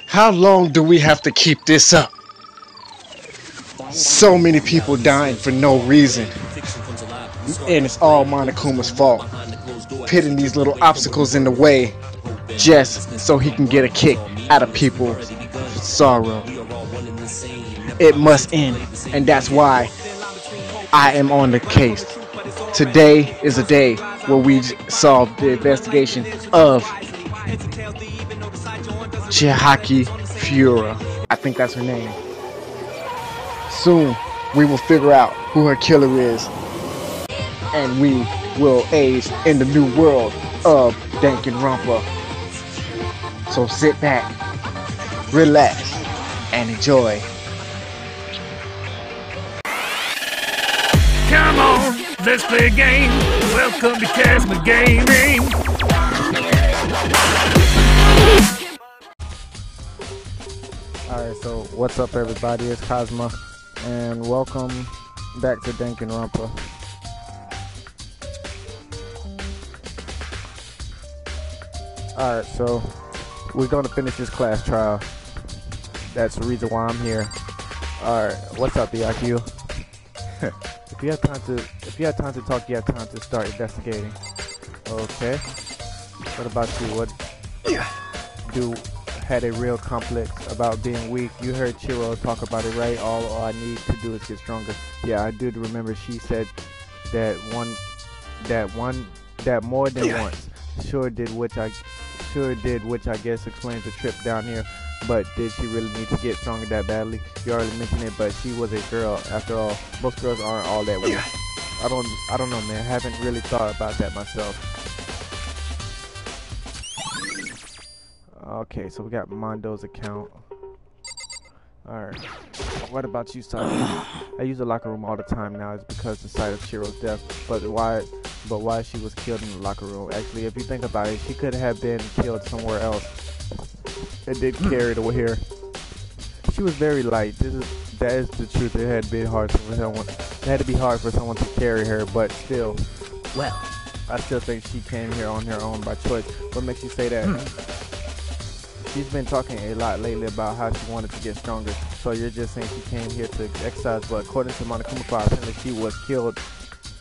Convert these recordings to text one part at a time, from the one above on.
How long do we have to keep this up? So many people dying for no reason. And it's all Monokuma's fault. Pitting these little obstacles in the way just so he can get a kick out of people's sorrow. It must end, and that's why I am on the case. Today is a day where we solve the investigation of Chihaki Fura. I think that's her name. Soon, we will figure out who her killer is, and we will age in the new world of Danganronpa. So sit back, relax, and enjoy. Come on, let's play a game. Welcome to Casma Gaming. Alright, so what's up everybody, it's Cosma, and welcome back to Danganronpa. Alright, so we're going to finish this class trial. That's the reason why I'm here. Alright, what's up BIQ? If you have time to talk, you have time to start investigating. Okay. What about you? What had a real complex about being weak? You heard Chiro talk about it, right? All I need to do is get stronger. Yeah, I do remember she said that more than once. Sure did, which I guess explains the trip down here. But did she really need to get stronger that badly? You already mentioned it, but she was a girl after all. Most girls aren't all that weak. I don't know, man. I haven't really thought about that myself. Okay, so we got Mondo's account. Alright. What about you, Saki? I use the locker room all the time now. It's because the sight of Chiro's death. But why she was killed in the locker room? Actually, if you think about it, she could have been killed somewhere else. It did carry it over here. She was very light. That is the truth. It had to be hard for someone. It had to be hard for someone to carry her, but still. Well, I still think she came here on her own by choice. What makes you say that? She's been talking a lot lately about how she wanted to get stronger. So you're just saying she came here to exercise, but according to Monokuma, apparently she was killed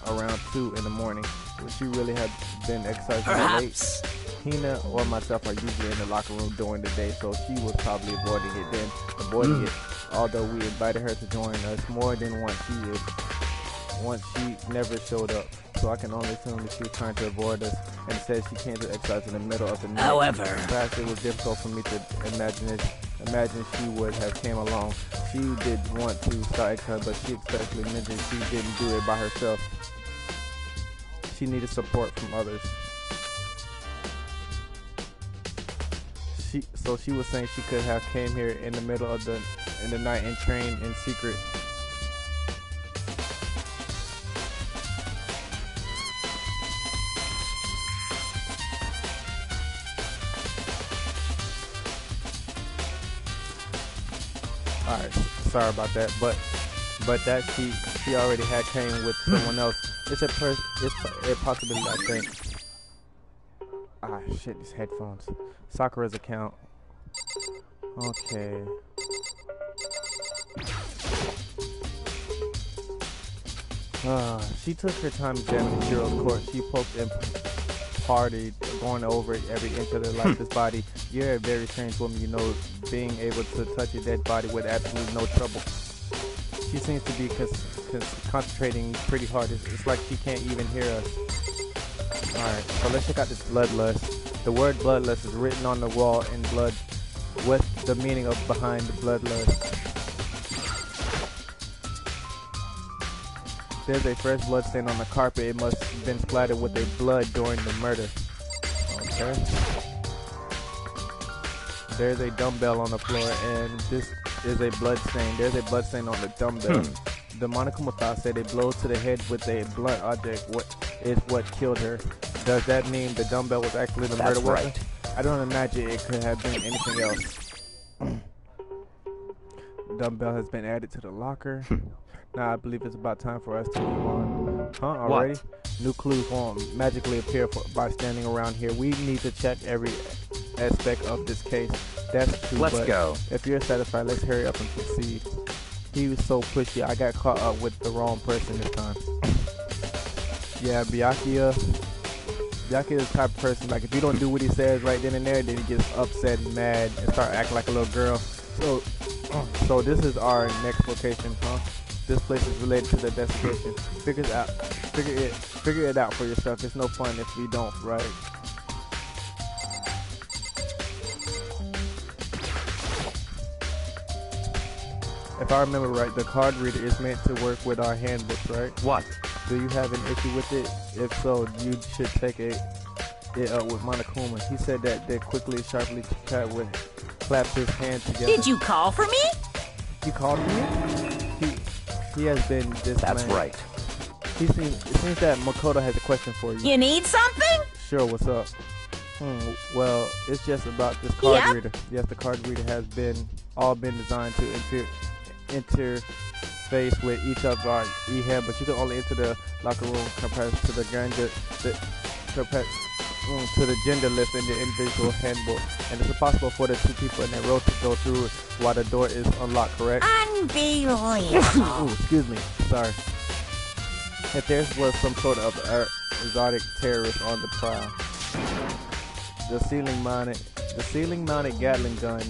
around 2 in the morning. Would she really have been exercising late? Hina or myself are usually in the locker room during the day, so she was probably avoiding it. Although we invited her to join us more than once, she never showed up. So I can only assume that she was trying to avoid us, and said she came to exercise in the middle of the night. However, in fact, it was difficult for me to imagine she would have came along. She did want to start exercising, but she especially mentioned she didn't do it by herself. She needed support from others. So she was saying she could have came here in the middle of the night and trained in secret. Alright, sorry about that, but that she already had came with someone else. It's a possibility, I think. Ah, shit, these headphones. Sakura's account. Okay. She took her time examining Shiro's corpse. She poked and partied, going over every inch of their lifeless body. You're a very strange woman, you know, being able to touch a dead body with absolutely no trouble. She seems to be concentrating pretty hard. It's like she can't even hear us. Alright, so let's check out this bloodlust. The word bloodlust is written on the wall in blood. What's the meaning of behind the bloodlust? There's a fresh blood stain on the carpet. It must have been splattered with a blood during the murder. Okay. There's a dumbbell on the floor, and this is a blood stain. There's a blood stain on the dumbbell. The Monokuma said a blow to the head with a blunt object is what killed her. Does that mean the dumbbell was actually the murder weapon? Right. I don't imagine it could have been anything else. Dumbbell has been added to the locker. Now I believe it's about time for us to move on. Huh? Already? What? New clues won't magically appear by standing around here. We need to check every aspect of this case. That's true. Let's but go. If you're satisfied, let's hurry up and proceed. He was so pushy. I got caught up with the wrong person this time. Yeah, Byakuya is the type of person, like, if you don't do what he says right then and there, then he gets upset and mad and start acting like a little girl. So this is our next location, huh? This place is related to the investigation. Figure it out for yourself. It's no fun if we don't, right? If I remember right, the card reader is meant to work with our handbooks, right? What? Do you have an issue with it? If so, you should take it up with Monokuma. He said that they quickly, sharply clapped his hands together. Did you call for me? You called me? He has been this That's man. right. It seems that Makoto has a question for you. You need something? Sure, what's up? Well, it's just about this card reader. Yes, the card reader has all been designed to interface with each of our e-head, but you can only enter the locker room compared to the gender list in the individual handbook, and it's impossible for the two people in a row to go through it while the door is unlocked, correct? Unbelievable. Excuse me, sorry. If there was some sort of exotic terrorist on the prowl, the ceiling-mounted Gatling gun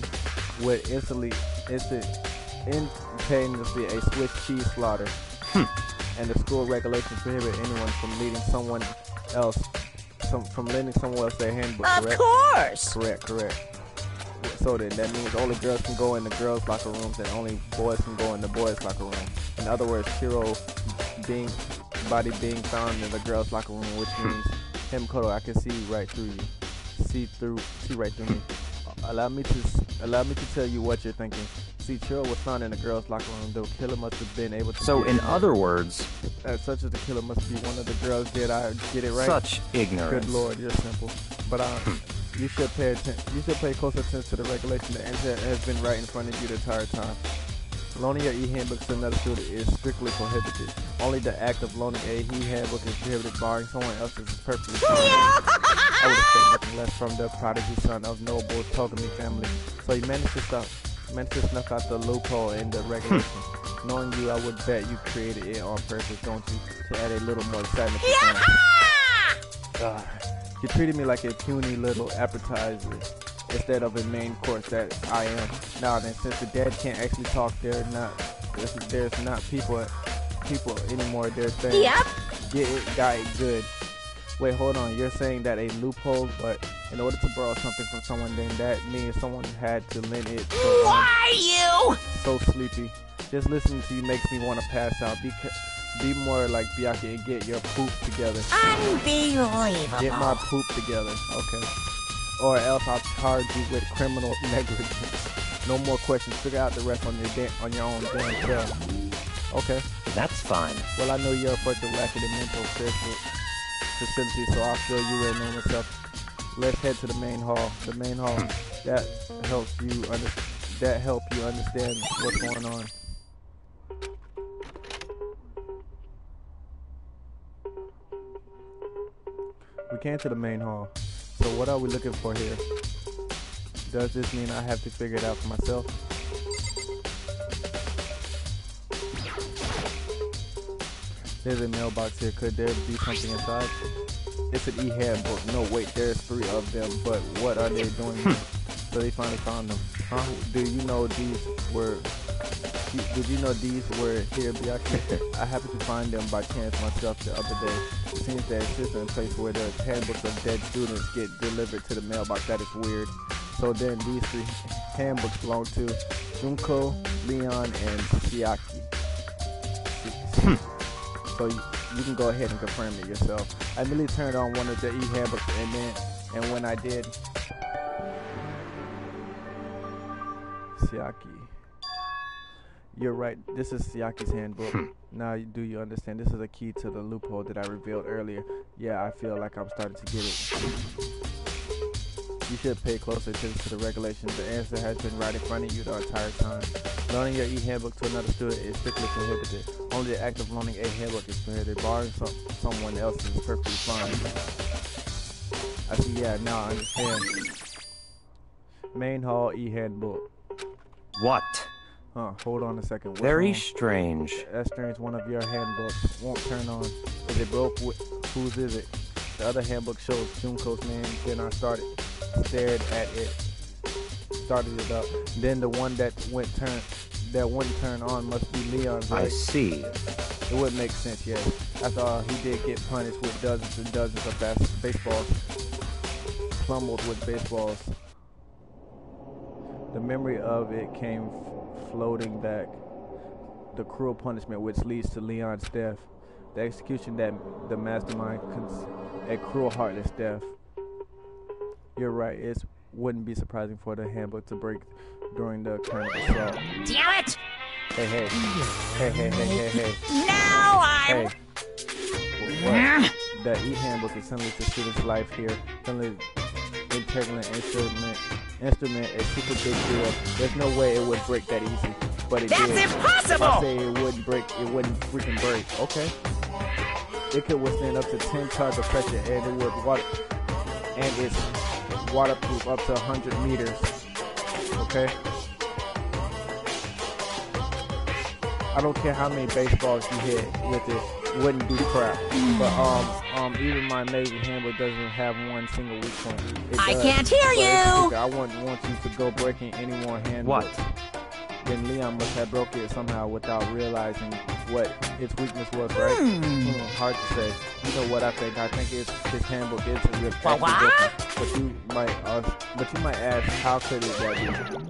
would instantaneously a Swiss cheese slaughter, and the school regulations prohibit anyone from leading someone else their handbook. Correct? Of course. Correct. So then that means only girls can go in the girls' locker rooms, and only boys can go in the boys' locker room. In other words, Shiro body being found in the girls' locker room, which means him, Koto, I can see right through you. See right through me. Allow me to tell you what you're thinking. See, Chiro was found in the girls' locker room. The killer must have been able to. So, in other words, such as the killer must be one of the girls. Did I get it right? Such ignorance. Good lord, you're simple. But you should pay attention. You should pay close attention to the regulation that has been right in front of you the entire time. Loaning your e-handbook to another student is strictly prohibited. Only the act of loaning a e-handbook is prohibited, barring someone else's is perfectly fine. I would expect nothing less from the prodigy son of noble Togami family. So you managed to snuff out the loophole in the regulation. Knowing you, I would bet you created it on purpose, don't you? To add a little more excitement to things. You treated me like a puny little appetizer instead of a main course that I am. Now then, since the dead can't actually talk, there's not people anymore. They're saying, get it, got it, good. Wait, hold on. You're saying that a loophole, but in order to borrow something from someone, then that means someone had to lend it. Why you? So sleepy. Just listening to you makes me want to pass out. Be more like Byakuya and get your poop together. Unbelievable. Get my poop together. Okay. Or else I'll charge you with criminal negligence. No more questions. Figure out the rest on your own damn self. Okay. That's fine. Well, I know you're unfortunately lacking in mental facility, so I'll fill you in on myself. Let's head to the main hall. The main hall that helps you understand what's going on. We came to the main hall. So what are we looking for here? Does this mean I have to figure it out for myself? There's a mailbox here. Could there be something inside? It's an e-handbook. No, wait, there's 3 of them, but what are they doing here? So they finally found them. Did you know these were here, Byakuya? I happened to find them by chance myself the other day. It seems that it's just a place where the handbooks of dead students get delivered to the mailbox. That is weird. So then these 3 handbooks belong to Junko, Leon, and Chiaki. So you can go ahead and confirm it yourself. I immediately turned on one of the e-handbooks, and when I did, Chiaki. You're right, this is Chiaki's handbook. Now, do you understand? This is a key to the loophole that I revealed earlier. Yeah, I feel like I'm starting to get it. You should pay closer attention to the regulations. The answer has been right in front of you the entire time. Loaning your e-handbook to another student is strictly prohibited. Only the act of loaning a handbook is prohibited. Borrowing someone else's is perfectly fine. I see, yeah, now I understand. Main hall e-handbook. What? Huh, hold on a second. What's Very wrong? strange. That's strange. One of your handbooks won't turn on. Is it broke? Whose is it? The other handbook shows Junko's name. Then I stared at it, started it up. Then the one that wouldn't turn on must be Leon's, right? I see. It would make sense, yes. After all, he did get punished with dozens and dozens of baseballs, pummeled with baseballs. The memory of it came floating back. The cruel punishment which leads to Leon's death. The execution that the mastermind a cruel, heartless death. You're right, it wouldn't be surprising for the handbook to break during the kind of assault. Damn it! Hey. Now I'm... Hey. What? The e-handbook is similar to students' life here. Similar integral instrument, a super big deal. There's no way it would break that easy, but it did. That's impossible! I say it wouldn't break, it wouldn't freaking break. Okay. It could withstand up to 10 tons of pressure, and it would it's waterproof up to 100 meters. Okay. I don't care how many baseballs you hit with it wouldn't do crap. But even my amazing handbook doesn't have one single weak point. I can't hear you. I wouldn't want you to go breaking any more handbooks. What? Then Leon must have broke it somehow without realizing what its weakness was, right? Hard to say. You know what I think? I think his handbook is a real but you might ask, how could it that be?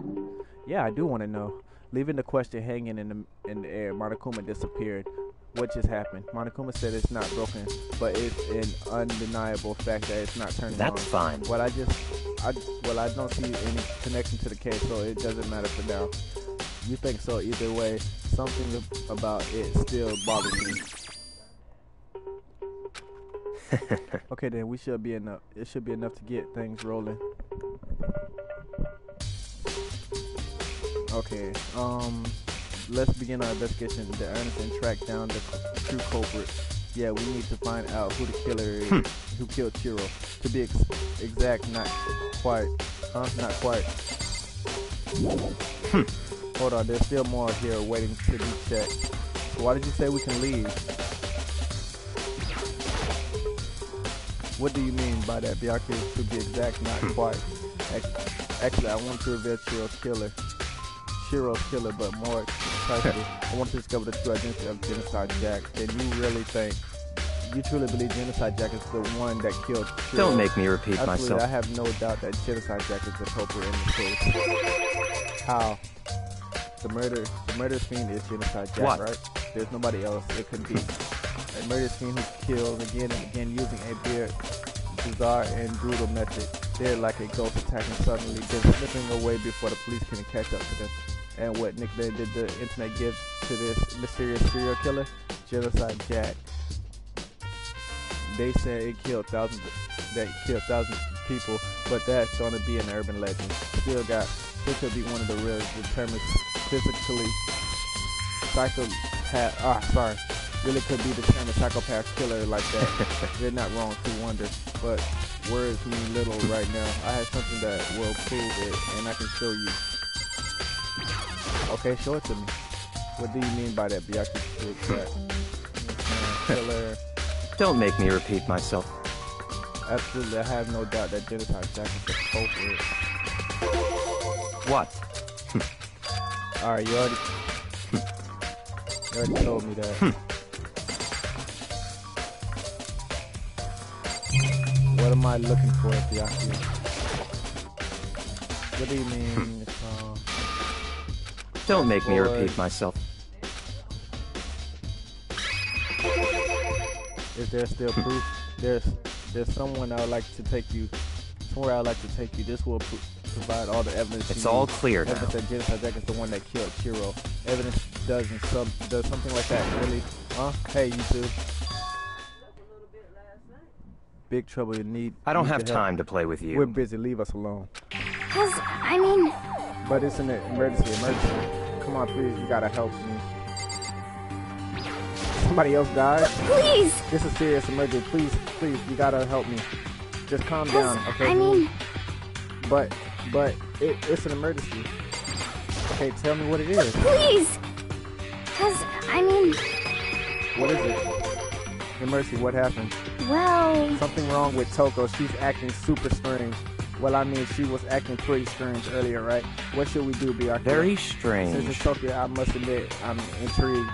Yeah, I do want to know. Leaving the question hanging in the air, Monokuma disappeared. What just happened? Monokuma said it's not broken, but it's an undeniable fact that it's not turning on. That's fine. Well, I don't see any connection to the case, so it doesn't matter for now. You think so either way, something about it still bothers me. Okay, then we should be enough. It should be enough to get things rolling. Okay, let's begin our investigation. The Ernest track down the true culprit. Yeah, we need to find out who the killer is, who killed Chiro. To be exact, not quite. Not quite. Hold on, there's still more here waiting to be checked. So why did you say we can leave? What do you mean by that, Byaku? To be exact, not quite. Actually, I want to reveal Shiro's killer, but more precisely, I want to discover the true identity of Genocide Jack. And you truly believe Genocide Jack is the one that killed Shiro? Don't make me repeat Absolutely, myself. I have no doubt that Genocide Jack is the culprit in this case. How? The murderous fiend is Genocide Jack, What? right? There's nobody else it could be. A murderous fiend who kills again and again using a bizarre and brutal method. They're like a ghost attacking suddenly, then slipping away before the police can catch up to them. And what nickname did the internet give to this mysterious serial killer? Genocide Jack. They said it killed thousands people, but that's gonna be an urban legend. Still could be one of the real determined physically really could be determined psychopath killer like that. They're not wrong to wonder, but words mean little right now. I have something that will prove it, and I can show you. Okay, show it to me. What do you mean by that, Byaku? Killer. Don't make me repeat myself. Absolutely, I have no doubt that Genocide Jack is the culprit. What? Alright, you already told me that. What am I looking for, Byaku? What do you mean? Don't make me repeat myself. Is there still proof? There's someone I would like to take you. Somewhere I'd like to take you. This will provide all the evidence. It's all clear now. Evidence that Genocide Jack is the one that killed Chiro. Evidence does something like that really? Huh? Hey, you two. Big trouble. You need. I don't have time to play with you. We're busy. Leave us alone. But it's an emergency. Come on, please. You gotta help me. Somebody else died? Please! This is a serious emergency. Please, you gotta help me. Just calm down, okay? But but it's an emergency. Okay, tell me what it is. Please! Cause, I mean... What is it? Mercy, what happened? Well... Something wrong with Toko. She's acting super strange. Well, I mean, she was acting pretty strange earlier, right? What should we do, Byakuya? Very strange. Since it's Tokyo, I must admit, I'm intrigued.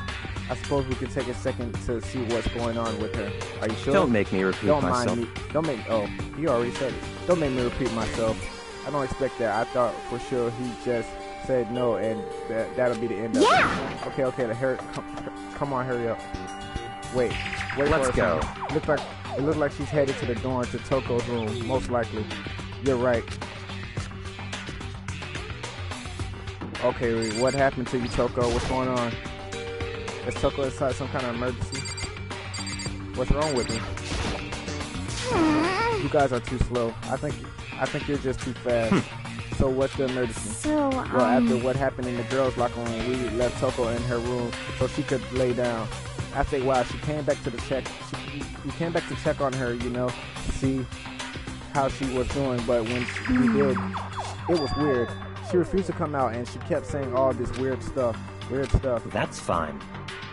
I suppose we can take a second to see what's going on with her. Are you sure? Don't make me repeat myself. Don't mind me. Don't make... Oh, you already said it. Don't make me repeat myself. I don't expect that. I thought for sure he just said no, and that'll be the end of it. Okay, come on, hurry up. Wait Let's go. It looks like she's headed to the dorm to Toko's room, most likely. You're right. Okay, what happened to you, Toko? What's going on? Is Toko inside some kind of emergency? What's wrong with me? You guys are too slow. I think you're just too fast. So what's the emergency? So, Well, after what happened in the girls' locker room, we left Toko in her room so she could lay down. After a while, she came back to check on her, you know, to see how she was doing. But when we did, it was weird. She refused to come out, and she kept saying all this weird stuff. That's fine.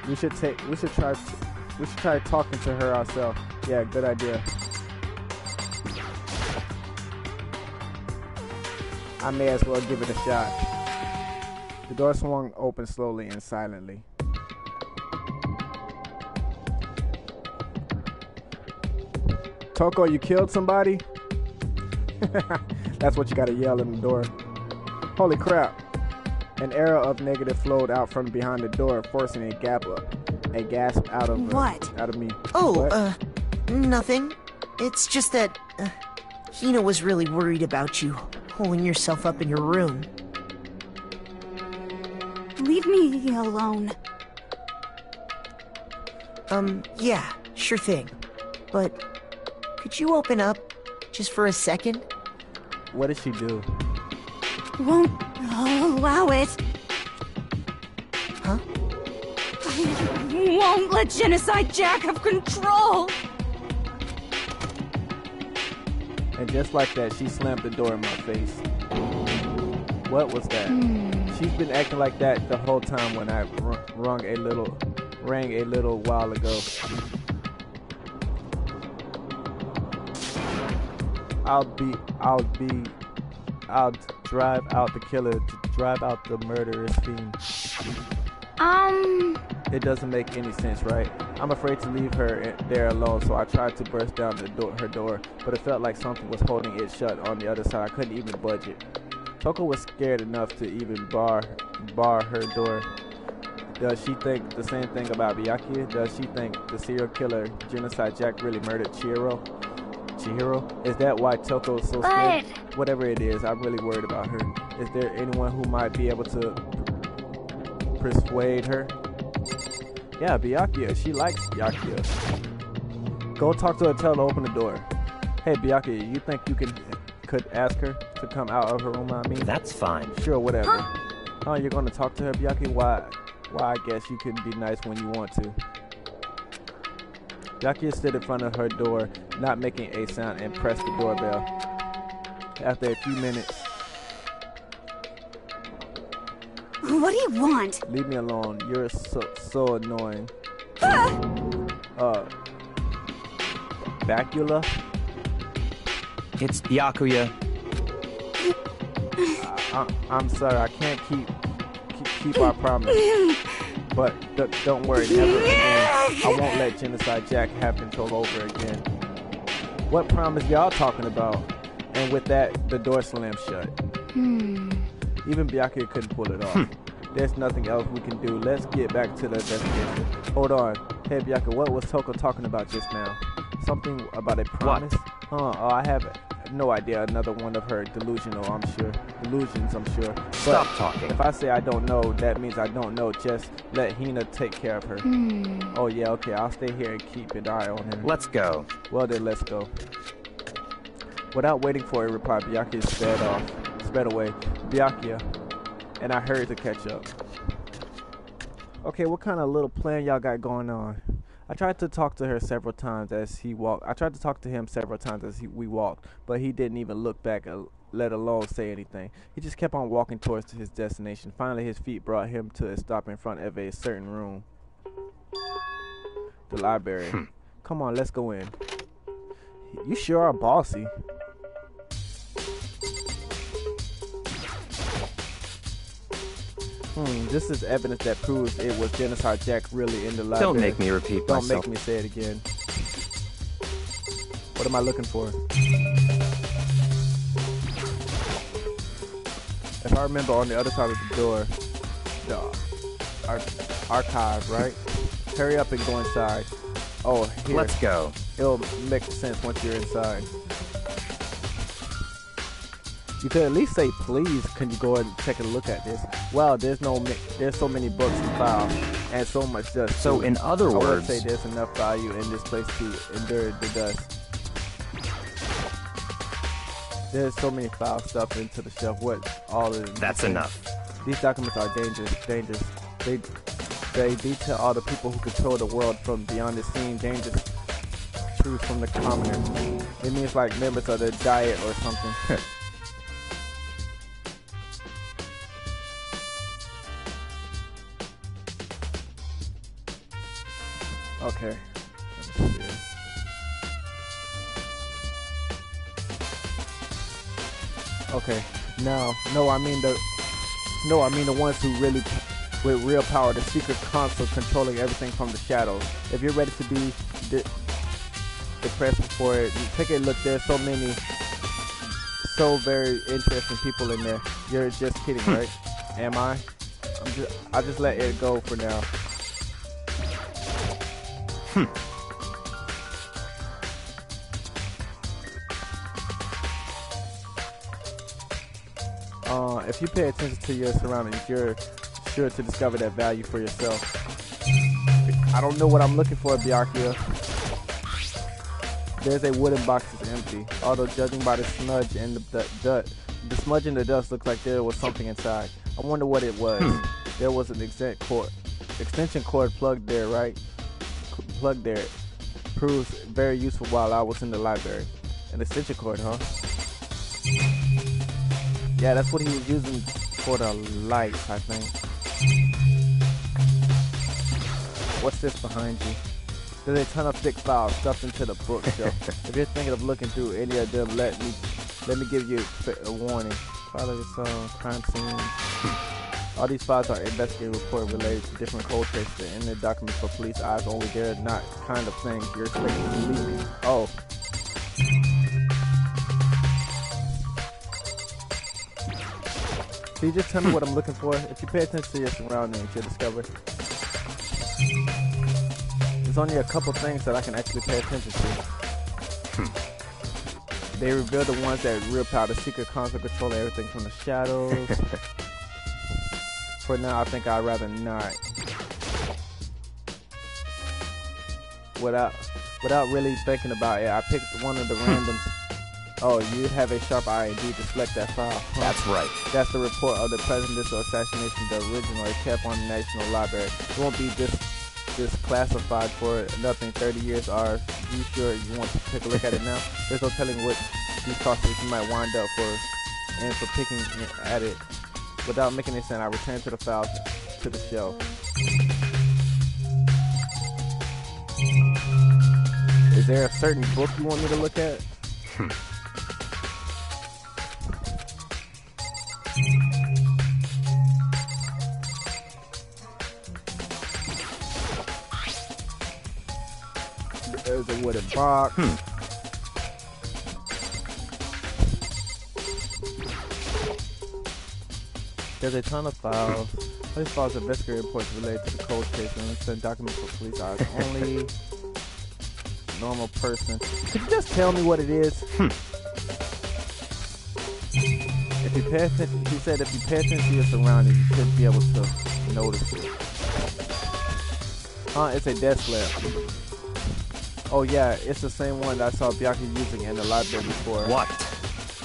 We should try talking to her ourselves. Yeah, good idea. I may as well give it a shot. The door swung open slowly and silently. Toko, you killed somebody? That's what you gotta yell in the door. Holy crap. An arrow of negative flowed out from behind the door, forcing a gasp out of me. Oh, What? Nothing. It's just that Hina was really worried about you, holding yourself up in your room. leave me alone. Yeah, sure thing. But could you open up just for a second? What did she do? Won't allow it. Huh? I won't let Genocide Jack have control. And just like that, she slammed the door in my face. What was that? She's been acting like that the whole time when I rang a little while ago. I'll drive out the killer to drive out the murderous fiend. It doesn't make any sense, right? I'm afraid to leave her there alone, so I tried to burst down her door, but it felt like something was holding it shut on the other side. I couldn't even budge it. Toko was scared enough to even bar her door. Does she think the same thing about Byakuya? Does she think the serial killer, Genocide Jack, really murdered Chihiro? Is that why Toko is so scared? Whatever it is, I'm really worried about her. Is there anyone who might be able to persuade her? Yeah, Byakuya. She likes Byakuya. Go talk to her, tell her to open the door. Hey, Byakuya, you think you could ask her to come out of her room, I mean? That's fine. Sure, whatever. Oh, you're gonna talk to her, Byakuya? Why, I guess you can be nice when you want to. Byakuya stood in front of her door, not making a sound, and pressed the doorbell. After a few minutes... What do you want? Leave me alone. You're so annoying. Bacula? It's Byakuya. I'm sorry, I can't keep our promise. But don't worry, never again. I won't let Genocide Jack have control over again. What promise y'all talking about? And with that, the door slammed shut. Even Byakuya couldn't pull it off. There's nothing else we can do. Let's get back to the destination. Hold on. Hey Byakuya, what was Toko talking about just now? Something about a promise? What? I have no idea. Another one of her delusions, I'm sure. But Stop talking. if I say I don't know, that means I don't know. Just let Hina take care of her. Oh yeah, okay. I'll stay here and keep an eye on her. Let's go. Well then, let's go. Without waiting for a reply, Byakuya sped away. Byakuya, and I hurried to catch up. Okay, what kind of little plan y'all got going on? I tried to talk to her several times as he walked. We walked, but he didn't even look back let alone say anything. He just kept on walking towards his destination. Finally, his feet brought him to a stop in front of a certain room. The library. Come on, let's go in. You sure are bossy. This is evidence that proves it was Genocide Jack really in the library. Don't make me repeat myself. Don't make me say it again. What am I looking for? If I remember, on the other side of the door, the archive, right? Hurry up and go inside. Oh, here. Let's go. It'll make sense once you're inside. You could at least say, please, can you go and take a look at this? Wow, there's so many books and files, and so much dust. So in other words, I would say there's enough value in this place to endure the dust. There's so many files stuffed into the shelf. What all of that's enough. These documents are dangerous. They detail all the people who control the world from beyond the scene. Dangerous truths from the commoners. It means like members of the diet or something. Okay. Let me see. Okay. No, I mean the ones who really, with real power, the secret console controlling everything from the shadows. If you're ready to be depressed for it, take a look. There's so many, so very interesting people in there. You're just kidding, right? Am I? I just let it go for now. If you pay attention to your surroundings, you're sure to discover that value for yourself. I don't know what I'm looking for, Byakuya. There's a wooden box that's empty. Although judging by the smudge and the smudge in the dust looks like there was something inside. I wonder what it was. There was an extension cord plugged there, right? Plugged there. Proves very useful while I was in the library. An extension cord, huh? Yeah, that's what he was using for the lights, I think. What's this behind you? There's a ton of thick files stuffed into the bookshelf. If you're thinking of looking through any of them, let me give you a warning. Follow this crime scene. All these files are investigative report related to different cold cases in the documents for police eyes only. They're not kind of things you're expected to believe. Oh. Can you just tell me what I'm looking for? If you pay attention to your surroundings, you'll discover there's only a couple things that I can actually pay attention to. They reveal the ones that real power, the secret console controlling everything from the shadows. For now, I think I'd rather not. Without really thinking about it, I picked one of the randoms. Oh, you have a sharp eye indeed to select that file. Huh? That's right. That's the report of the presidential assassination, the original is kept on the National Library. It won't be disclassified for nothing. 30 years. Are you sure you want to take a look at it now? There's no telling what these costs you might wind up for, and for picking at it. Without making any sense, I return to the file to the shelf. Is there a certain book you want me to look at? There's a wooden box. There's a ton of files. These files are investigative reports related to the cold case and send documents for police eyes only. Normal person. Could you just tell me what it is? If you pay attention, he said if you pay attention to your surroundings, you should be able to notice it. It's a desk lamp. Oh yeah, it's the same one that I saw Byakuya using in the library before. What?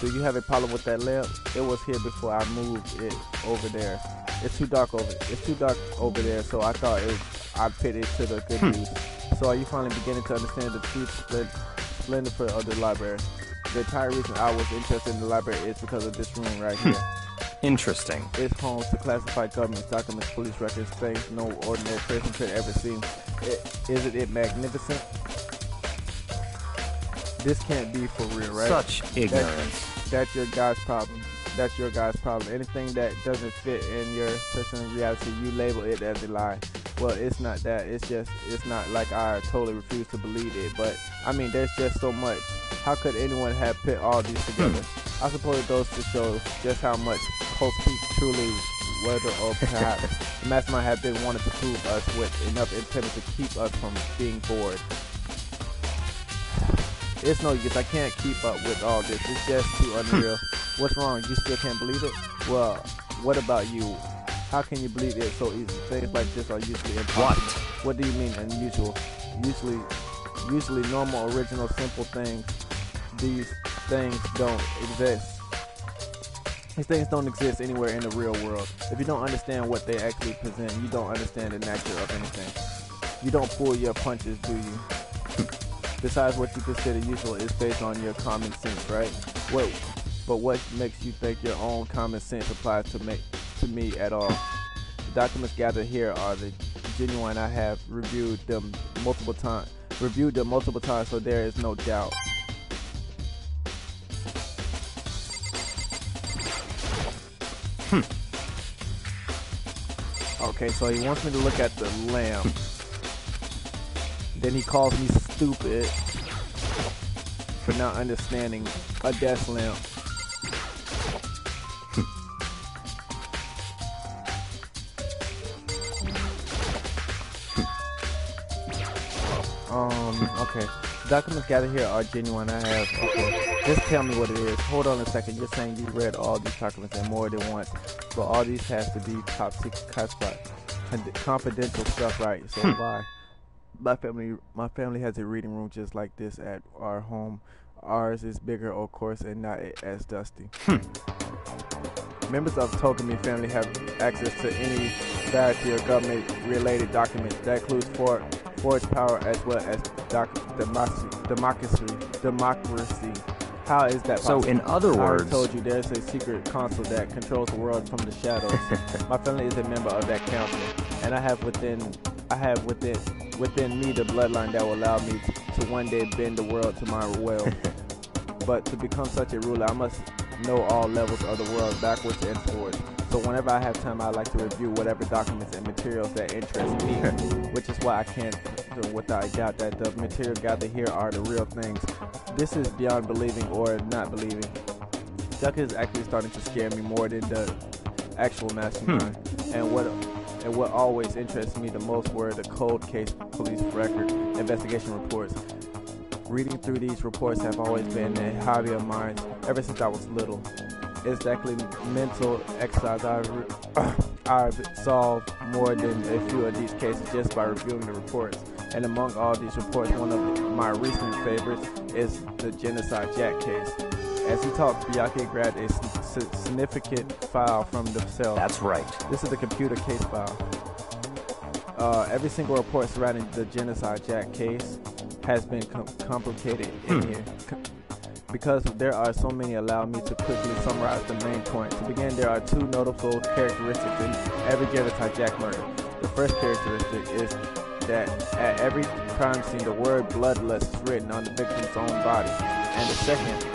Do you have a problem with that lamp? It was here before I moved it over there. It's too dark over there, so I thought I'd pit it to the good news. So are you finally beginning to understand the true splendor of the library? The entire reason I was interested in the library is because of this room right here. Interesting. It's home to classified government documents, police records, things no ordinary person could ever see. Isn't it magnificent? This can't be for real, right? Such ignorance. That's your guy's problem. That's your guy's problem. Anything that doesn't fit in your personal reality, you label it as a lie. Well, it's not that. It's not like I totally refuse to believe it. But, I mean, there's just so much. How could anyone have put all these together? I suppose it goes to show just how much post-peak truly, whether or perhaps the mastermind had been wanting to prove us with enough intent to keep us from being bored. It's no use. I can't keep up with all this. It's just too unreal. What's wrong? You still can't believe it? Well, what about you? How can you believe it so easy? Things like this are usually impossible. What do you mean unusual? Usually normal, original, simple things. These things don't exist. These things don't exist anywhere in the real world. If you don't understand what they actually present, you don't understand the nature of anything. You don't pull your punches, do you? Besides, what you consider usual is based on your common sense, right? But what makes you think your own common sense applies to me at all? The documents gathered here are the genuine. I have reviewed them multiple times, so there is no doubt. Okay, so he wants me to look at the lamp. Then he calls me stupid for not understanding a desk lamp. Okay. Documents gathered here are genuine. I have. Okay. Just tell me what it is. Hold on a second. You're saying you read all these documents and more than once, but all these has to be top secret, classified, confidential stuff, right? So why? My family has a reading room just like this at our home. Ours is bigger, of course, and not as dusty. Members of the Togami family have access to any variety of government-related documents. That includes forged power as well as democracy. How is that possible? So, in other words, I told you there's a secret council that controls the world from the shadows. My family is a member of that council, and I have within me the bloodline that will allow me to one day bend the world to my will. But to become such a ruler, I must know all levels of the world, backwards and forwards. So whenever I have time, I like to review whatever documents and materials that interest me, which is why I can't do without a doubt that the material gathered here are the real things. This is beyond believing or not believing. Duck is actually starting to scare me more than the actual mastermind. And what always interests me the most were the cold case police record investigation reports. Reading through these reports have always been a hobby of mine ever since I was little. It's actually mental exercise. I've solved more than a few of these cases just by reviewing the reports. And among all these reports, one of my recent favorites is the genocide Jack case. As he talked, Byakuya grabbed a significant file from the cell. That's right. This is the computer case file. Every single report surrounding the genocide Jack case has been complicated in here. Because there are so many, allow me to quickly summarize the main point. To begin, there are two notable characteristics in every genocide Jack murder. The first characteristic is that at every crime scene, the word bloodlust is written on the victim's own body. And the second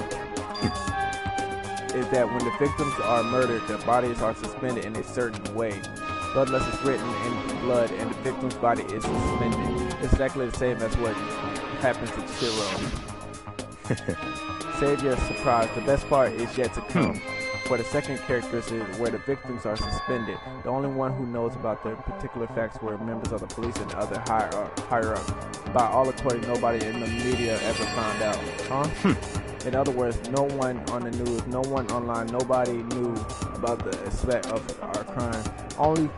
is that when the victims are murdered, their bodies are suspended in a certain way. Bloodlust is written in blood, and the victim's body is suspended. It's exactly the same as what happens to Chiro. Save your surprise. The best part is yet to come. For the second characteristic, where the victims are suspended, the only one who knows about the particular facts were members of the police and other higher up. By all according, nobody in the media ever found out. In other words, no one on the news, no one online, nobody knew about the aspect of our crime. Only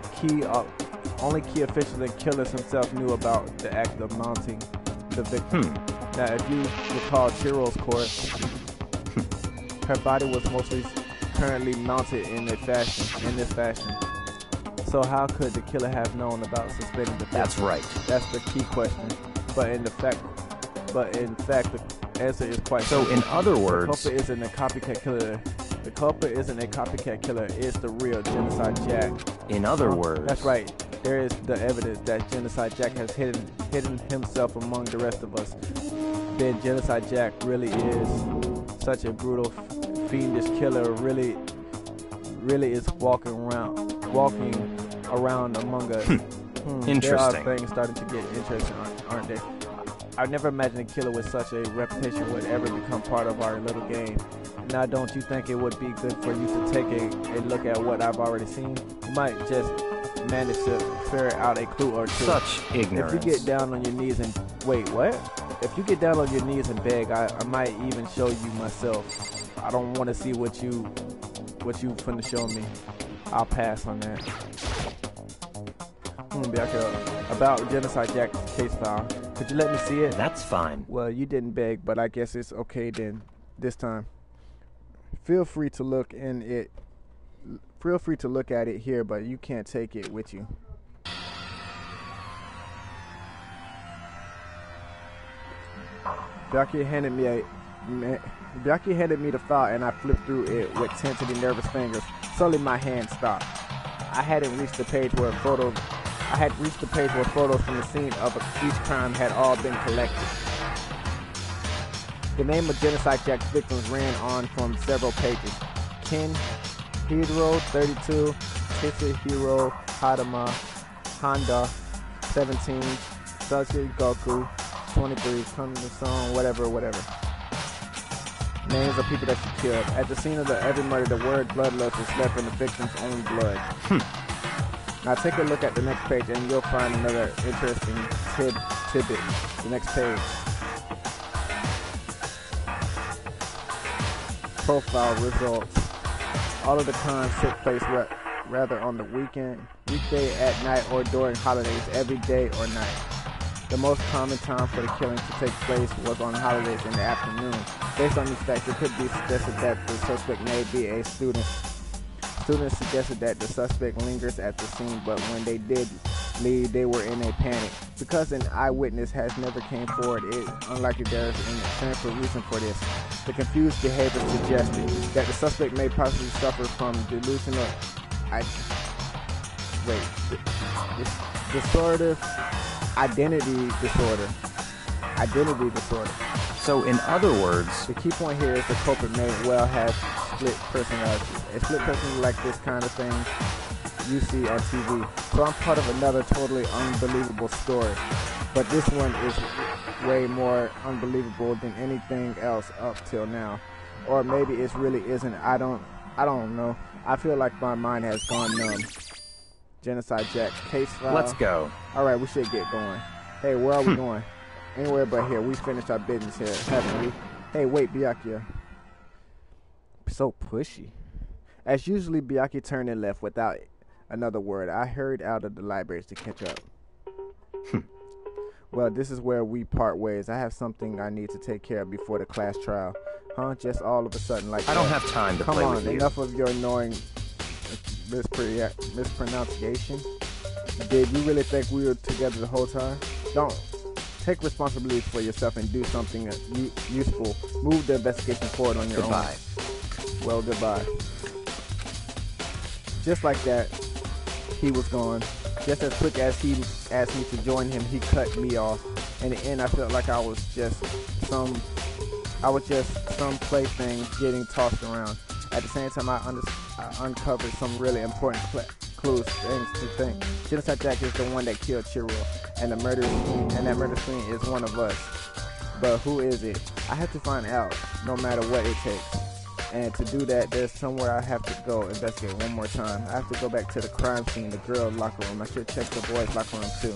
key officials and killers himself knew about the act of mounting the victim. Now, if you recall Chiro's corpse, her body was mostly currently mounted in this fashion. So how could the killer have known about suspending the victim? That's right. That's the key question. But in fact, answer is quite So, simple. in other The words, culprit isn't a copycat killer. The culprit isn't a copycat killer. It's the real Genocide Jack. in other words, That's right. There is the evidence that Genocide Jack has hidden himself among the rest of us. Then Genocide Jack really is such a brutal, fiendish killer. Really is walking around among us. There Interesting. are things starting to get interesting, aren't they? I never imagined a killer with such a reputation would ever become part of our little game. Now, don't you think it would be good for you to take a look at what I've already seen? You might just manage to ferret out a clue or two. such ignorance. If you get down on your knees and wait, what? If you get down on your knees and beg, I might even show you myself. I don't want to see what you finna show me. I'll pass on that. About Genocide Jack's case file. Could you let me see it? That's fine. Well, you didn't beg, but I guess it's okay then. This time, feel free to look at it here, but you can't take it with you. Byakuya handed me the file, and I flipped through it with tense and nervous fingers. Suddenly, my hand stopped. I had reached the page where photos from the scene of each crime had all been collected. The name of Genocide Jack's victims ran on from several pages. Ken Hiro, 32, Hiro, Hadama, Honda, 17, Sachi Goku, 23, Kundasong, whatever. Names of people that she killed. At the scene of every murder, the word bloodlust is left in the victim's own blood. Now take a look at the next page and you'll find another interesting tidbit. The next page. Profile results. All of the crimes took place rather on the weekday, at night, or during holidays, every day or night. The most common time for the killing to take place was on holidays in the afternoon. Based on these facts, it could be suggested that the suspect may be a student. Students suggested that the suspect lingers at the scene, but when they did leave, they were in a panic. Because an eyewitness has never came forward, it is unlikely there is an essential reason for this. The confused behavior suggested that the suspect may possibly suffer from delusional identity disorder. So, in other words, The key point here is the culprit may well have split personality. A split personality like this kind of thing you see on TV. So I'm part of another totally unbelievable story. But this one is way more unbelievable than anything else up till now. Or maybe it really isn't. I don't know. I feel like my mind has gone numb. Genocide Jack case file. let's go. Alright, we should get going. Hey, where are we going? Anywhere but here. We finished our business here, haven't we? Hey, wait, Byakuya. So pushy. As usually, Byakuya turned and left without another word. I hurried out of the libraries to catch up. Well, this is where we part ways. I have something I need to take care of before the class trial. Huh? Just all of a sudden like I don't that. have time to Come play on, with you. enough of your annoying mispronunciation. Did you really think we were together the whole time? Don't. Take responsibility for yourself and do something useful. Move the investigation forward on your Goodbye. own. Well, goodbye. Just like that, he was gone. Just as quick as he asked me to join him, he cut me off. In the end, I felt like I was just some plaything getting tossed around. At the same time, I uncovered some really important clues, things to think. Genocide Jack is the one that killed Chiro, and that murder scene is one of us. But who is it? I have to find out, no matter what it takes. And to do that, there's somewhere I have to go investigate one more time. I have to go back to the crime scene, the girls' locker room. I should check the boys' locker room too.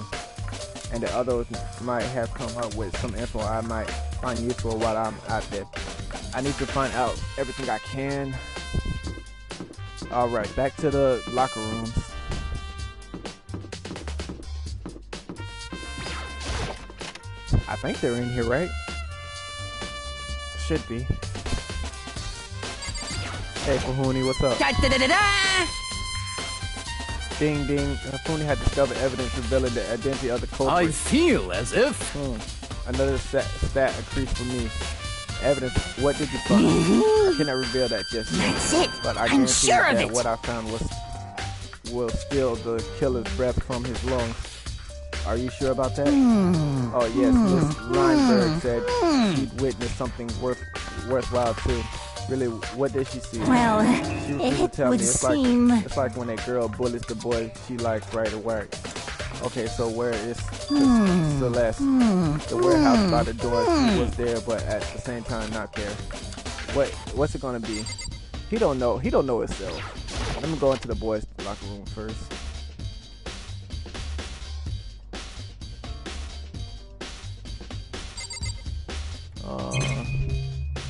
And the others might have come up with some info I might find useful while I'm out there. I need to find out everything I can. Alright, back to the locker rooms. I think they're in here, right? Should be. Hey, Fahuni, what's up? Ding, ding. Fahuni had discovered evidence revealing the identity of the culprit. I feel as if... Another stat increased for me. Evidence. What did you find? I cannot reveal that just yet. That's it. But I I'm guarantee sure of that it. what I found will steal the killer's breath from his lungs. Are you sure about that? Oh yes, Miss Lineberg said she'd witnessed something worthwhile too. Really, what did she see? Well, She refused to it tell would me. seem... It's like when a girl bullies the boy she likes right away. Okay, so where is Celeste? The warehouse by the door. She was there, but at the same time not there. What's it gonna be? He don't know. He don't know himself. Let me go into the boys' locker room first.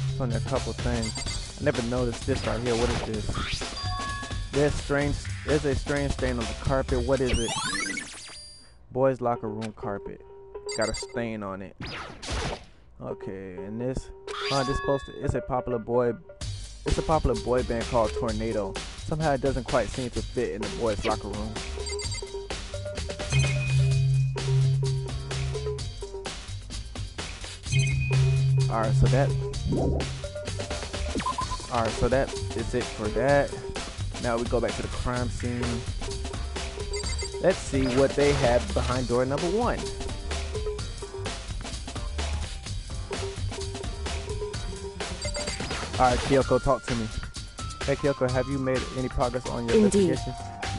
It's only a couple things. I never noticed this right here. What is this? There's a strange stain on the carpet. What is it? Boys' locker room carpet. Got a stain on it. Okay, and this poster. It's a popular boy band called Tornado. Somehow it doesn't quite seem to fit in the boys' locker room. Alright, so that is it for that. Now we go back to the crime scene. Let's see what they have behind door number 1. Alright, Kyoko, talk to me. Hey Kyoko, have you made any progress on your Indeed. investigation?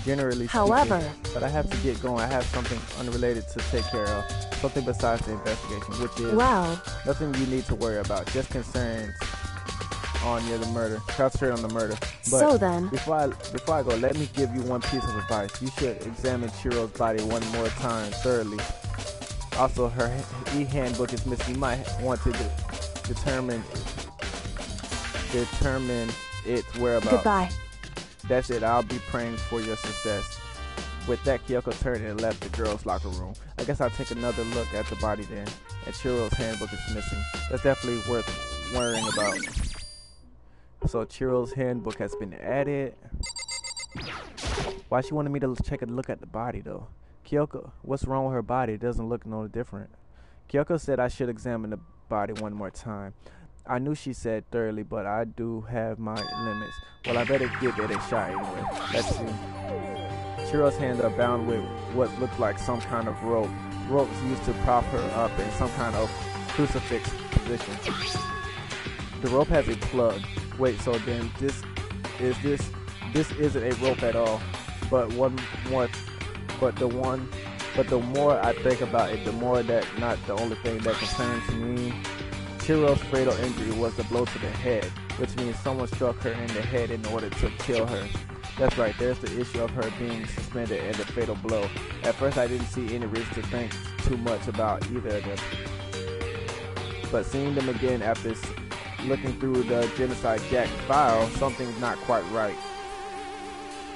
Generally speaking, However, but I have to get going. I have something unrelated to take care of. Something besides the investigation, which is well, nothing you need to worry about. Just concerns on the murder. Concentrate on the murder. But so then, before I go, let me give you one piece of advice. You should examine Chiro's body one more time thoroughly. Also, her e-handbook is missing. You might want to determine its whereabouts. goodbye. That's it. I'll be praying for your success. With that, Kyoko turned and left the girls' locker room. I guess I'll take another look at the body then. And Chiro's handbook is missing. That's definitely worth worrying about. So Chiro's handbook has been added. Why she wanted me to take a look at the body though? Kyoko, what's wrong with her body? It doesn't look no different. Kyoko said I should examine the body one more time. I knew she said thoroughly, but I do have my limits. Well, I better give it a shot anyway. Let's see. Chiro's hands are bound with what looks like some kind of rope. Ropes used to prop her up in some kind of crucifix position. The rope has a plug. Wait, so then this isn't a rope at all. But the more I think about it, the more that not the only thing that concerns me. Chiro's fatal injury was a blow to the head, which means someone struck her in the head in order to kill her. That's right, there's the issue of her being suspended and the fatal blow. At first I didn't see any reason to think too much about either of them. But seeing them again after looking through the Genocide Jack file, something's not quite right.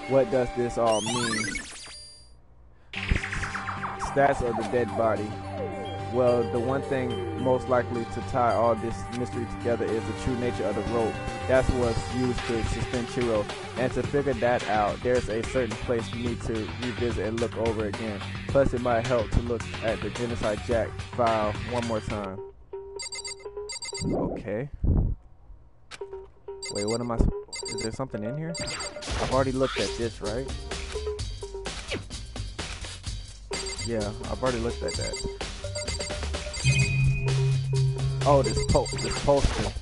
What does this all mean? Stats of the dead body. Well, the one thing most likely to tie all this mystery together is the true nature of the rope. That's what's used to suspend Chiro. And to figure that out, there's a certain place you need to revisit and look over again. Plus, it might help to look at the Genocide Jack file one more time. Okay. Wait, what am I... Is there something in here? I've already looked at this, right? Yeah, I've already looked at that. Oh, this poster.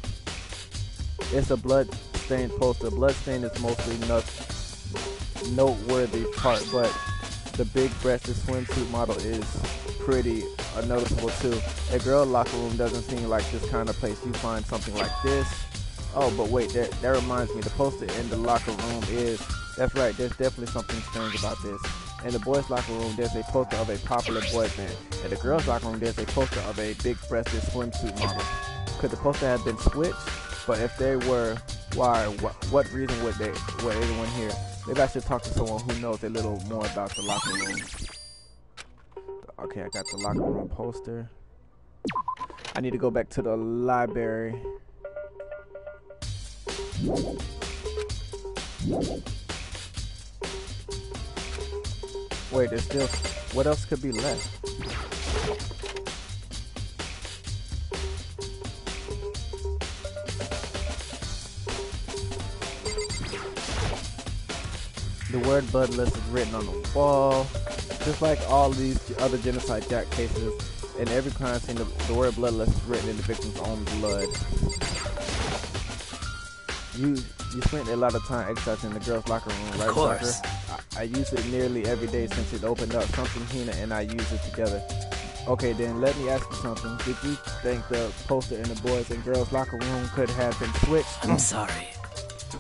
It's a blood-stained poster. Blood-stained is mostly noteworthy part, but the big-breasted swimsuit model is pretty noticeable too. A girl locker room doesn't seem like this kind of place you find something like this. Oh, but wait, that reminds me. The poster in the locker room is... That's right, there's definitely something strange about this. In the boys' locker room, there's a poster of a popular boy band. In the girls' locker room, there's a poster of a big-breasted swimsuit model. Could the poster have been switched? But if they were, why? What reason would anyone here? Maybe I should talk to someone who knows a little more about the locker room. Okay, I got the locker room poster. I need to go back to the library. Wait, there's still... What else could be left? The word bloodless is written on the wall. Just like all these other genocide jack cases, in every crime scene, the word bloodless is written in the victim's own blood. You spent a lot of time exercising in the girls' locker room, right, Of course. Soccer? I use it nearly every day since it opened up. Something Hina and I use it together. Okay, then let me ask you something. Did you think the poster in the boys' and girls' locker room could have been switched? I'm sorry.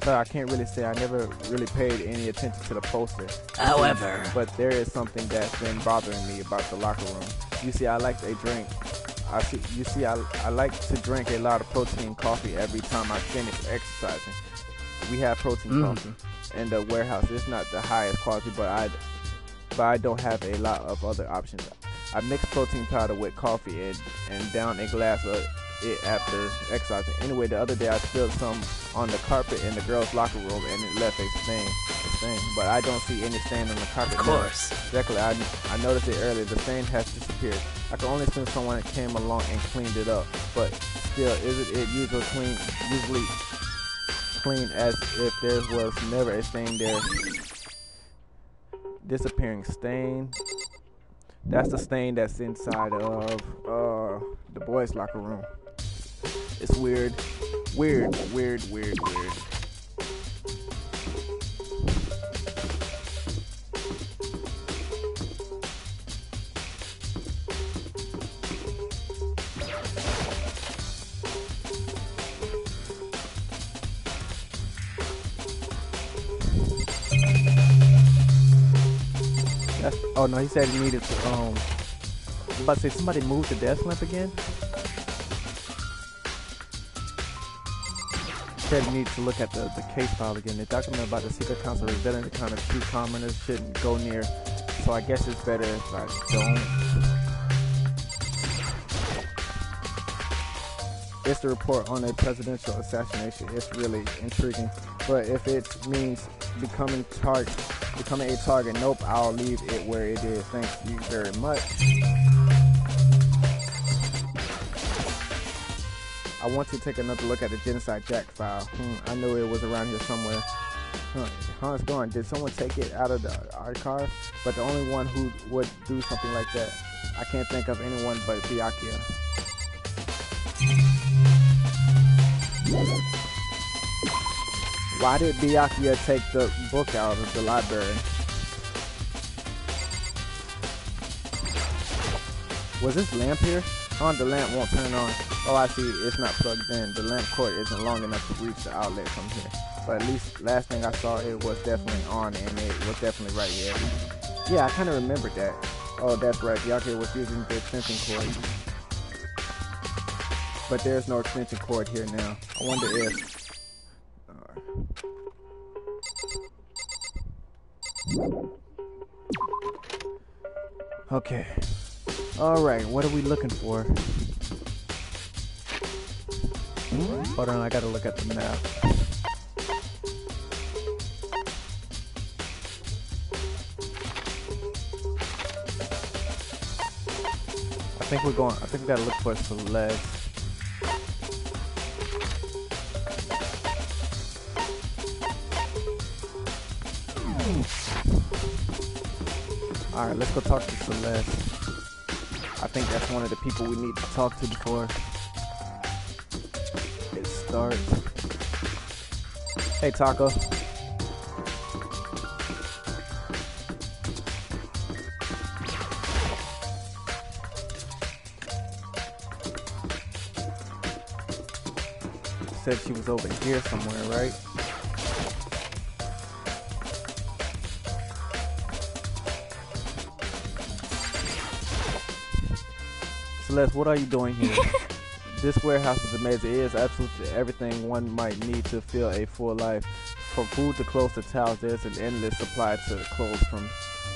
So I can't really say. I never really paid any attention to the poster. However, But there is something that's been bothering me about the locker room. You see, I like to drink. I like to drink a lot of protein coffee every time I finish exercising. We have protein coffee in the warehouse. It's not the highest quality, but I don't have a lot of other options. I mix protein powder with coffee and down a glass of it after exercising. Anyway, the other day I spilled some on the carpet in the girls' locker room and it left a stain. But I don't see any stain on the carpet. of course. Exactly, I noticed it earlier. The stain has disappeared. I can only assume someone came along and cleaned it up. But still, isn't it usually clean as if there was never a stain there? Disappearing stain. That's the stain that's inside of the boys' locker room. It's weird. Weird. Oh no, he said he needed to I'm about to say somebody moved the desk lamp again. Said he needs to look at the case file again. The document about the secret counsel revealing the kind of true commoners shouldn't go near. So I guess it's better if I don't. It's the report on a presidential assassination. It's really intriguing. But if it means becoming a target, nope, I'll leave it where it is. Thank you very much. I want to take another look at the genocide jack file. I knew it was around here somewhere. It's gone. Did someone take it out of the archive? But the only one who would do something like that, I can't think of anyone but Byakuya. Why did Byakuya take the book out of the library? Was this lamp here? The lamp won't turn on. Oh, I see. It's not plugged in. The lamp cord isn't long enough to reach the outlet from here. But at least last thing I saw, it was definitely on, and it was definitely right here. Yeah, I kind of remembered that. Oh, that's right. Byakuya was using the extension cord. But there's no extension cord here now. I wonder if... Okay. Alright, what are we looking for? Hold on, I gotta look at the map. I think we gotta look for Celeste. Alright, let's go talk to Celeste. I think that's one of the people we need to talk to before it starts. Hey, Taco. Said she was over here somewhere, right? Celeste, what are you doing here? This warehouse is amazing. It is absolutely everything one might need to feel a full life. From food to clothes to towels, there's an endless supply to clothes from.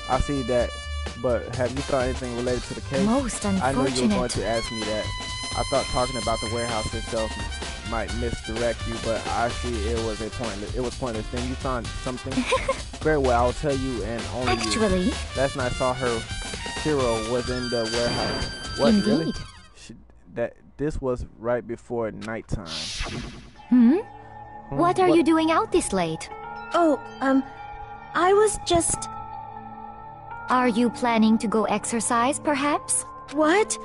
I see that, but have you thought anything related to the case? Most unfortunate. I knew you were going to ask me that. I thought talking about the warehouse itself might misdirect you, but I see it was pointless. Then you found something? Very well, I'll tell you and only Actually, you. Last night I saw her. Shiro was in the warehouse. What, indeed. really? This was right before nighttime. What are you doing out this late? Oh, I was just... Are you planning to go exercise, perhaps? What?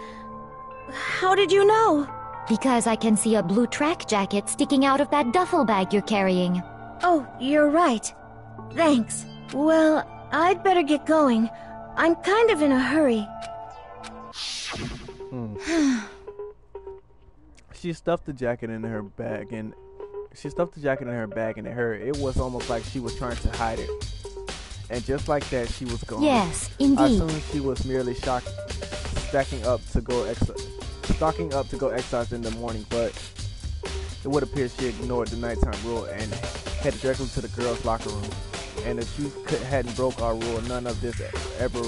How did you know? Because I can see a blue track jacket sticking out of that duffel bag you're carrying. Oh, you're right. Thanks. Well, I'd better get going. I'm kind of in a hurry. She stuffed the jacket in her bag, and it was almost like she was trying to hide it. And just like that, she was gone. Yes, I indeed. assumed she was merely stocking up to go exercise in the morning, but it would appear she ignored the nighttime rule and headed directly to the girls' locker room. And if she hadn't broke our rule, none of this ever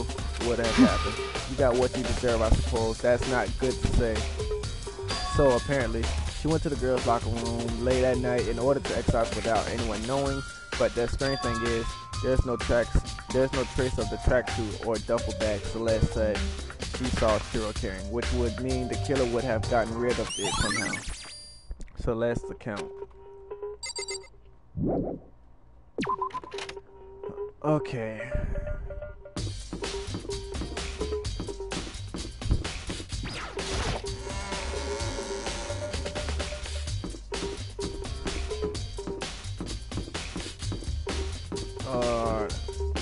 would have happened. You got what you deserve, I suppose. That's not good to say. So apparently, she went to the girls' locker room late at night in order to exercise without anyone knowing. But the strange thing is, there's no trace of the tracksuit or duffel bag Celeste said she saw Shiro carrying, which would mean the killer would have gotten rid of it somehow. Celeste's account. Okay.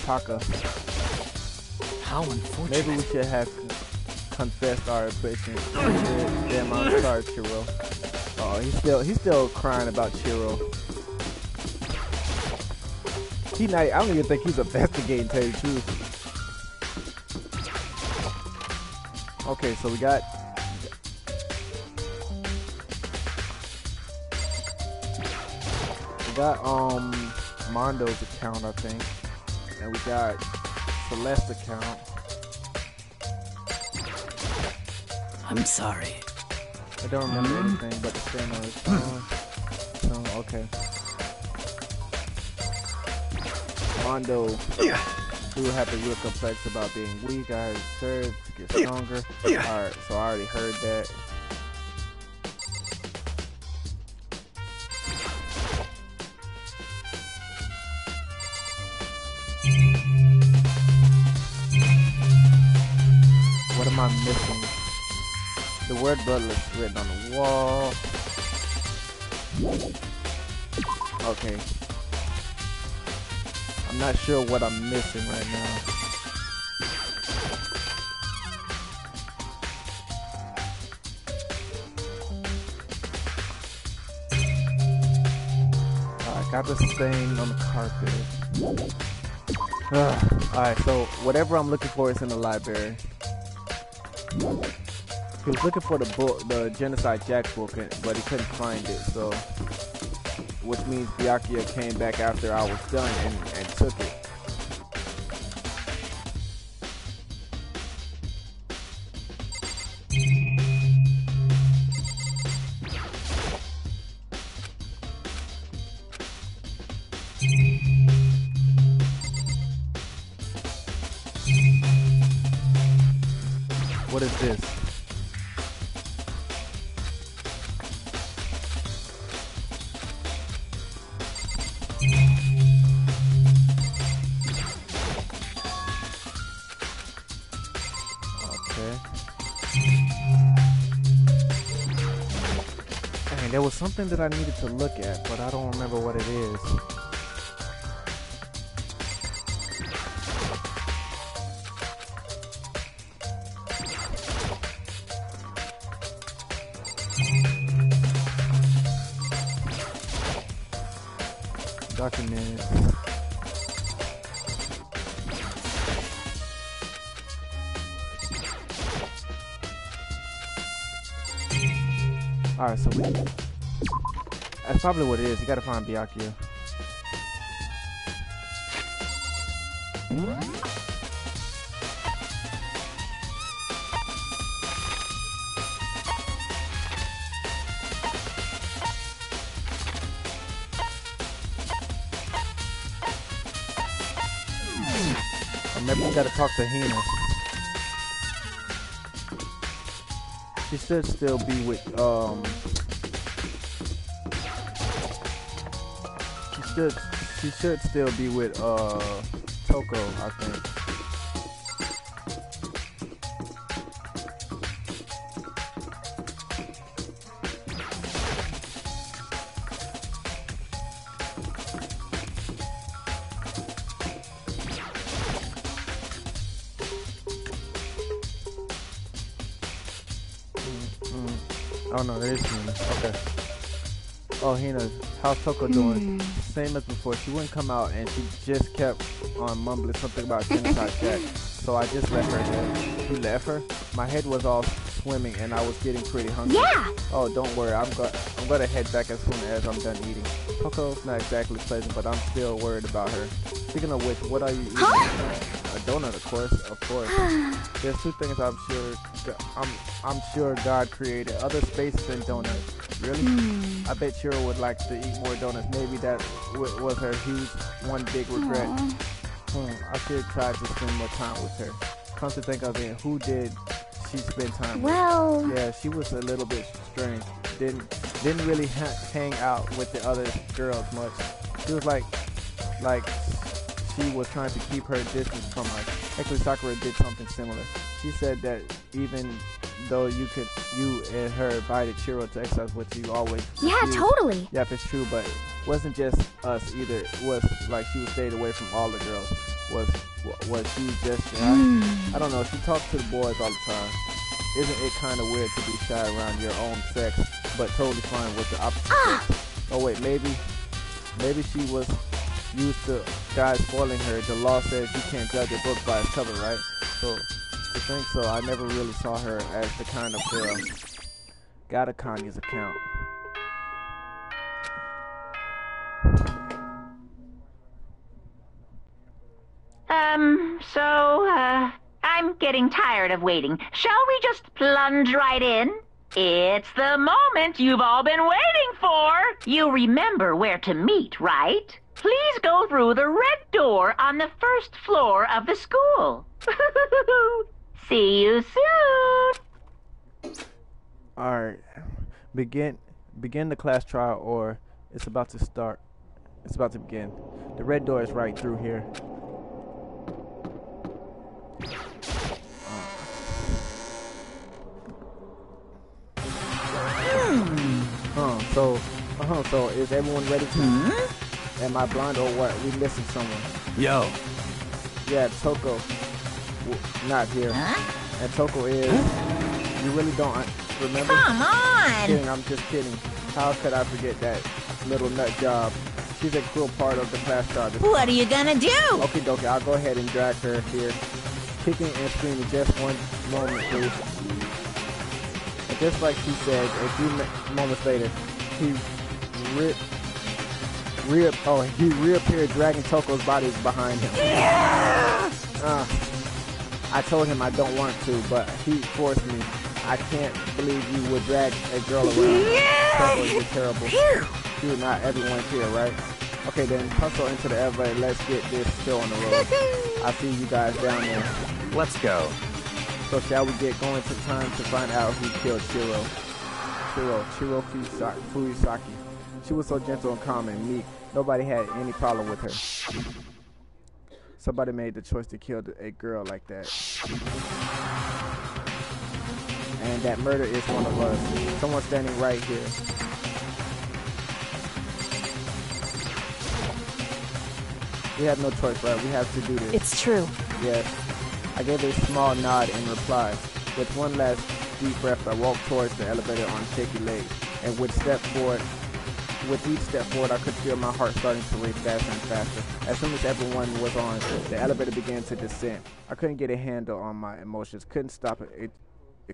Taka. How unfortunate. Maybe we should have confessed our admission. Damn, I'm sorry, Chiro. Oh, he's still crying about Chiro. I don't even think he's investigating, to tell you the truth. Okay, so we got Mondo's account, I think. And we got Celeste's account. I'm sorry. I don't remember anything but the thing on his phone. So, okay. Mondo do have a real complex about being weak. I deserve to get stronger. Alright, so I already heard that. What am I missing? The word bloodless written on the wall. Okay. I'm not sure what I'm missing right now. Alright, got the stain on the carpet. Alright, so whatever I'm looking for is in the library. He was looking for the Genocide Jack book, but he couldn't find it, so... Which means Byakuya came back after I was done and took it. What is this? There was something that I needed to look at, but I don't remember what it is. Document. Alright, so that's probably what it is. You gotta find Byakuya. Or maybe we gotta talk to Hina. She should still be with, She should still be with Toko, I think. Oh no, there is Hina. Okay. Oh, Hina, how's Toko doing? Same as before. She wouldn't come out, and she just kept on mumbling something about genocide chat. So I just left her there. You left her? My head was all swimming, and I was getting pretty hungry. Yeah! Oh, don't worry. I'm gonna head back as soon as I'm done eating. Toko's not exactly pleasant, but I'm still worried about her. Speaking of which, what are you eating? A donut, of course. There's two things I'm sure God created: other spaces and donuts. Really? I bet Shiro would like to eat more donuts. Maybe that was her huge one big regret. I should try to spend more time with her. Come to think of it, who did she spend time with? Well... Yeah, she was a little bit strange. Didn't really hang out with the other girls much. She was like she was trying to keep her distance from us. Actually, Sakura did something similar. She said that even though you and her invited Shiro to exercise with you always. Yeah, totally. Yeah, it's true, but it wasn't just us either. It was like she stayed away from all the girls. Was she just shy? I don't know. She talked to the boys all the time. Isn't it kind of weird to be shy around your own sex, but totally fine with the opposite sex? Oh wait, maybe she was used to guys spoiling her. The law says you can't judge a book by its cover, right? So I think so. I never really saw her as the kind of girl. Got a Kanye's account. I'm getting tired of waiting. Shall we just plunge right in? It's the moment you've all been waiting for. You remember where to meet, right? Please go through the red door on the first floor of the school. See you soon. Alright. Begin the class trial, or it's about to start. It's about to begin. The red door is right through here. So is everyone ready to? Am I blind or what? We missing someone. Yo. Yeah, Toko. Not here. And Toko is. You really don't remember? Come on! I'm just kidding. How could I forget that little nut job? She's a cruel part of the class trial. What are you gonna do? Okie dokie, I'll go ahead and drag her here. Kicking and screaming just one moment, please. And just like she said, a few moments later, he reappeared, dragging Toko's bodies behind him. I told him I don't want to, but he forced me. I can't believe you would drag a girl around. Toko, you're terrible. Dude, not everyone's here, right? Okay, then hustle into the elevator. Let's get this show on the road. I'll see you guys down there. Let's go. So shall we get going to time to find out who killed Shiro? Shiro Fuyusaki. She was so gentle and calm and meek. Nobody had any problem with her. Somebody made the choice to kill a girl like that. And that murder is one of us. Someone standing right here. We have no choice, right? We have to do this. It's true. Yes. I gave a small nod in reply. With one last deep breath, I walked towards the elevator on shaky legs. And with each step forward, I could feel my heart starting to race faster and faster. As soon as everyone was on, the elevator began to descend. I couldn't get a handle on my emotions. Couldn't stop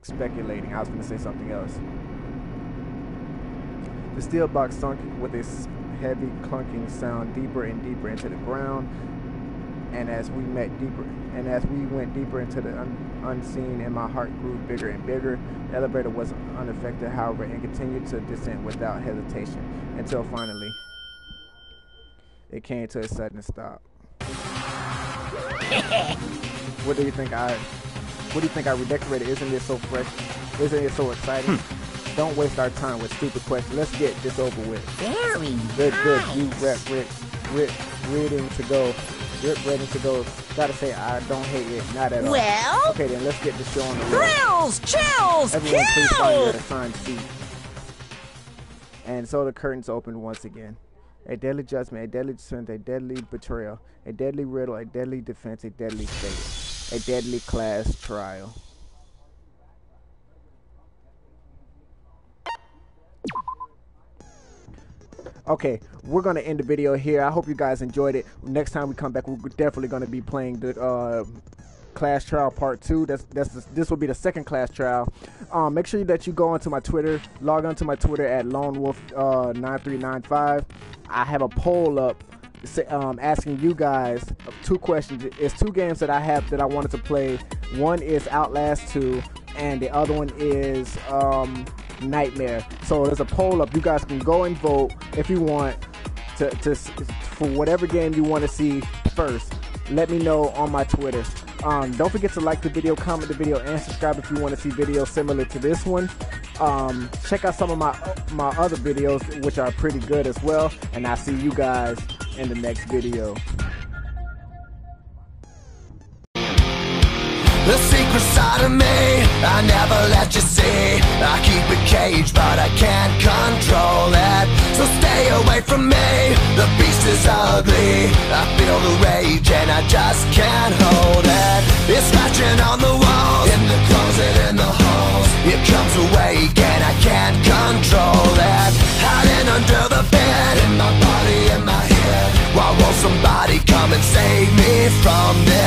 speculating. I was going to say something else. The steel box sunk with a heavy clunking sound deeper and deeper into the ground. And as we went deeper into the unseen, and my heart grew bigger and bigger, the elevator was unaffected, however, and continued to descend without hesitation until finally it came to a sudden stop. What do you think I redecorated? Isn't it so fresh? Isn't it so exciting? Don't waste our time with stupid questions. Let's get this over with. Very Good. nice. You ready to go. Ready to go. Gotta say, I don't hate it, not at all. Well? Okay, then let's get the show on the road. Thrills, chills, Everyone, please find your kills! assigned seat. And so the curtains open once again. A deadly judgment, a deadly defense, a deadly betrayal, a deadly riddle, a deadly defense, a deadly fate, a deadly class trial. Okay, we're gonna end the video here. I hope you guys enjoyed it. Next time we come back, we're definitely gonna be playing the class trial part 2. This will be the second class trial. Make sure that you go onto my Twitter, log onto my Twitter at lonewolf9395. I have a poll up asking you guys 2 questions. It's 2 games that I have that I wanted to play. One is Outlast 2, and the other one is Nightmare. So there's a poll up. You guys can go and vote if you want to for whatever game you want to see first. Let me know on my Twitter. Don't forget to like the video, comment the video, and subscribe if you want to see videos similar to this one. Check out some of my other videos, which are pretty good as well. And I'll see you guys in the next video. The secret side of me, I never let you see. I keep it caged, but I can't control it. So stay away from me, the beast is ugly. I feel the rage and I just can't hold it. It's scratching on the walls, in the closet, in the halls. It comes awake and I can't control it. Hiding under the bed, in my body, in my head. Why won't somebody come and save me from this?